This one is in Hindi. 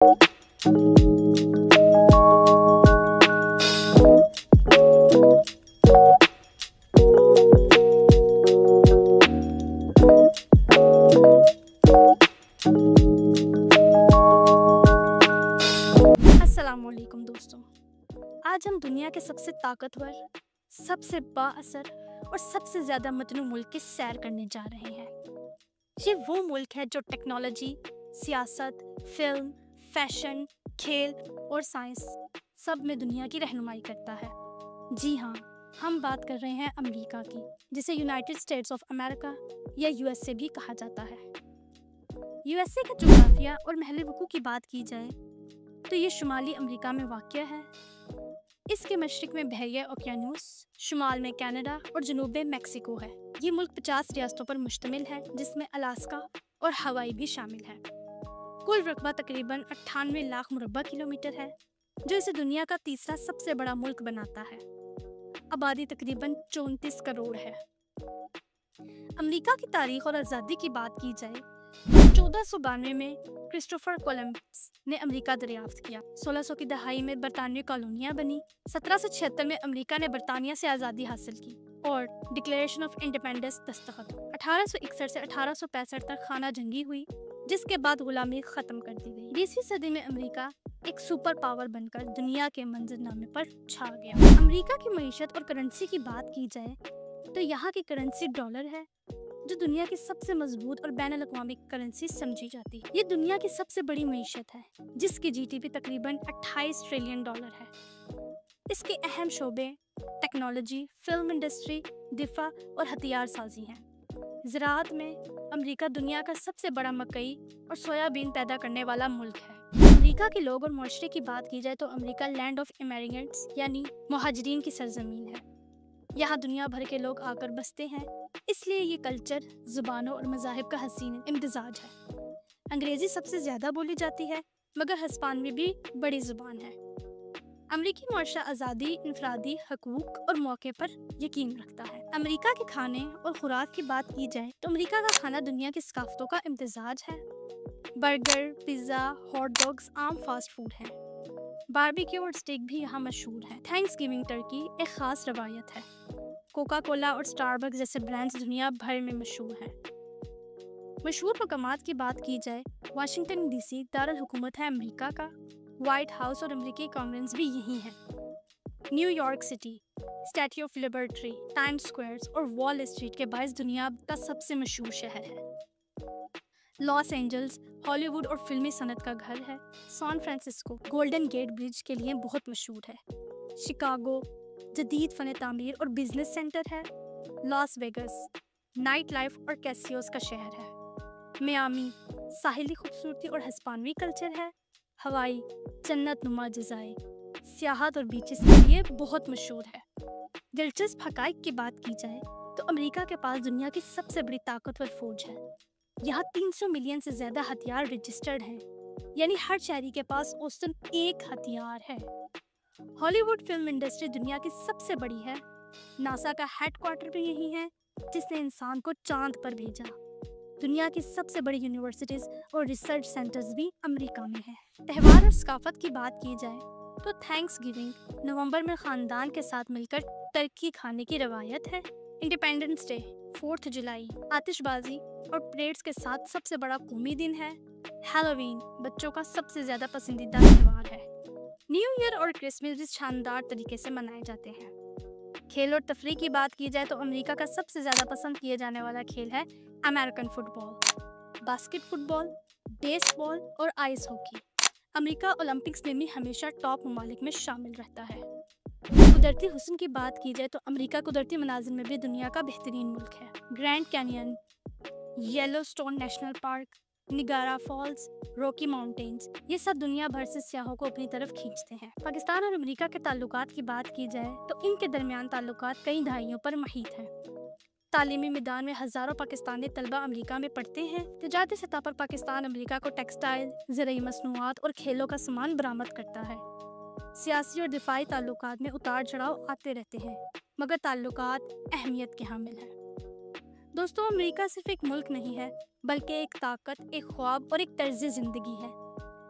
अस्सलामुअलैकुम दोस्तों, आज हम दुनिया के सबसे ताकतवर, सबसे बाअसर और सबसे ज़्यादा मतनू मुल्क की सैर करने जा रहे हैं। ये वो मुल्क है जो टेक्नोलॉजी, सियासत, फिल्म, फैशन, खेल और साइंस सब में दुनिया की रहनुमाई करता है। जी हाँ, हम बात कर रहे हैं अमेरिका की, जिसे यूनाइटेड स्टेट्स ऑफ अमेरिका या यूएसए भी कहा जाता है। यूएसए का जोग्राफिया और महल वकूअ की बात की जाए तो ये शुमाली अमेरिका में वाक़या है। इसके मशरिक़ में बहरिया ओकियानूस, शुमाल में कनाडा और जनूब में मेक्सिको है। ये मुल्क 50 रियासतों पर मुश्तमिल है, जिसमें अलास्का और हवाई भी शामिल है। कुल रकबा तकरीबन 98 लाख मुरब्बा किलोमीटर है, जो इसे दुनिया का तीसरा सबसे बड़ा मुल्क बनाता है। आबादी तकरीबन 34 करोड़ है। अमेरिका की तारीख और आज़ादी की बात की जाए 1492 में क्रिस्टोफर कोलंबस ने अमेरिका दरियाफ्त किया। 1600 की दहाई में बरतानवी कॉलोनियाँ बनी। 1776 में अमेरिका ने बरतानिया से आज़ादी हासिल की और डिक्लेरेशन ऑफ इंडिपेंडेंस दस्तखत। 1861 से 1865 तक खाना जंगी हुई, जिसके बाद गुलामी ख़त्म कर दी गई। 20वीं सदी में अमेरिका एक सुपर पावर बनकर दुनिया के मंजरनामे पर छा गया। अमेरिका की मईशत और करेंसी की बात की जाए तो यहाँ की करेंसी डॉलर है, जो दुनिया की सबसे मजबूत और बैनुल अक़वामी करेंसी समझी जाती है। ये दुनिया की सबसे बड़ी मईशत है, जिसकी जीडीपी तकरीबन 28 ट्रिलियन डॉलर है। इसके अहम शोबे टेक्नोलॉजी, फिल्म इंडस्ट्री, दिफा और हथियार साजी हैं। ज़राअत में अमेरिका दुनिया का सबसे बड़ा मकई और सोयाबीन पैदा करने वाला मुल्क है। अमेरिका के लोग और मुआशरे की बात की जाए तो अमेरिका लैंड ऑफ इमिग्रेंट्स यानी मुहाजिरीन की सरजमीन है। यहाँ दुनिया भर के लोग आकर बसते हैं, इसलिए ये कल्चर, ज़ुबानों और मज़ाहिब का हसीन इम्तिज़ाज है। अंग्रेज़ी सबसे ज़्यादा बोली जाती है, मगर हिस्पानवी भी बड़ी ज़ुबान है। अमेरिकी मुआशरा आज़ादी, इनफरादी हकूक़ और मौके पर यकीन रखता है। अमेरिका के खाने और खुराक की बात की जाए तो अमेरिका का खाना दुनिया की सकाफ़तों का इम्तिज़ाज है। बर्गर, पिज़्ज़ा, हॉट डॉग्स आम फास्ट फूड हैं। बारबेक्यू और स्टेक भी यहाँ मशहूर है। थैंक्सगिविंग टर्की एक ख़ास रवायत है। कोका कोला और स्टारबक्स जैसे ब्रांड्स दुनिया भर में मशहूर हैं। मशहूर मकामात की बात की जाए, वाशिंगटन डीसी दारुल हुकूमत है अमेरिका का। व्हाइट हाउस और अमेरिकी कांग्रेस भी यहीं है। New York city, statue of liberty, times squares और वॉल स्ट्रीट के बायस दुनिया का सबसे मशहूर शहर है। लॉस एंजल्स हॉलीवुड और फिल्मी सनत का घर है। San Francisco Golden Gate Bridge के लिए बहुत मशहूर है। शिकागो जदीद फ़न तामीर और बिजनेस सेंटर है। लॉस वेगस नाइट लाइफ और कैसियोस का शहर है। मियामी साहिली खूबसूरती और हिस्पानवी कल्चर है। हवाई जन्नत नुमा जज़ाए सियाहत और बीचेस के लिए बहुत मशहूर है। दिलचस्प हक़ाइक़ की बात की जाए तो अमेरिका के पास दुनिया की सबसे बड़ी ताकतवर फौज है। यहाँ 300 मिलियन से ज़्यादा हथियार रजिस्टर्ड हैं, यानी हर शहरी के पास औसतन एक हथियार है। हॉलीवुड फिल्म इंडस्ट्री दुनिया की सबसे बड़ी है। नासा का हेडक्वार्टर भी यही है, जिसने इंसान को चांद पर भेजा। दुनिया की सबसे बड़ी यूनिवर्सिटीज़ और रिसर्च सेंटर्स भी अमेरिका में हैं। त्यौहार और सकाफत की बात की जाए तो थैंक्सगिविंग नवंबर में ख़ानदान के साथ मिलकर टर्की खाने की रवायत है। इंडिपेंडेंस डे 4 जुलाई आतिशबाजी और परेड्स के साथ सबसे बड़ा कौमी दिन है। हैलोवीन बच्चों का सबसे ज़्यादा पसंदीदा त्यौहार है। न्यू ईयर और क्रिसमस भी शानदार तरीके से मनाए जाते हैं। खेल और तफरीह की बात की जाए तो अमेरिका का सबसे ज़्यादा पसंद किए जाने वाला खेल है American football, basket football, baseball और आइस हॉकी। अमेरिका ओलंपिक्स में भी हमेशा टॉप ममालिक में शामिल रहता है। कुदरती हुस्न की बात की जाए तो अमेरिका कुदरती मनाजिर में भी दुनिया का बेहतरीन मुल्क है। Grand Canyon, Yellowstone National Park, Niagara Falls, Rocky Mountains, ये सब दुनिया भर से सियाहों को अपनी तरफ खींचते हैं। पाकिस्तान और अमेरिका के ताल्लुकात की बात की जाए तो इनके दरमियान ताल्लुकात कई दहाइयों पर महीत हैं। तालीमी मैदान में हज़ारों पाकिस्तानी तलबा अमेरिका में पढ़ते हैं। तिजारती सतह पर पाकिस्तान अमेरिका को टेक्सटाइल, ज़रूरी मसनूआत और खेलों का सामान बरामद करता है। सियासी और दिफाई ताल्लुकात में उतार चढ़ाव आते रहते हैं, मगर ताल्लुकात अहमियत के हामिल हैं। दोस्तों, अमेरिका सिर्फ एक मुल्क नहीं है, बल्कि एक ताकत, एक ख्वाब और एक तर्ज़ ज़िंदगी है।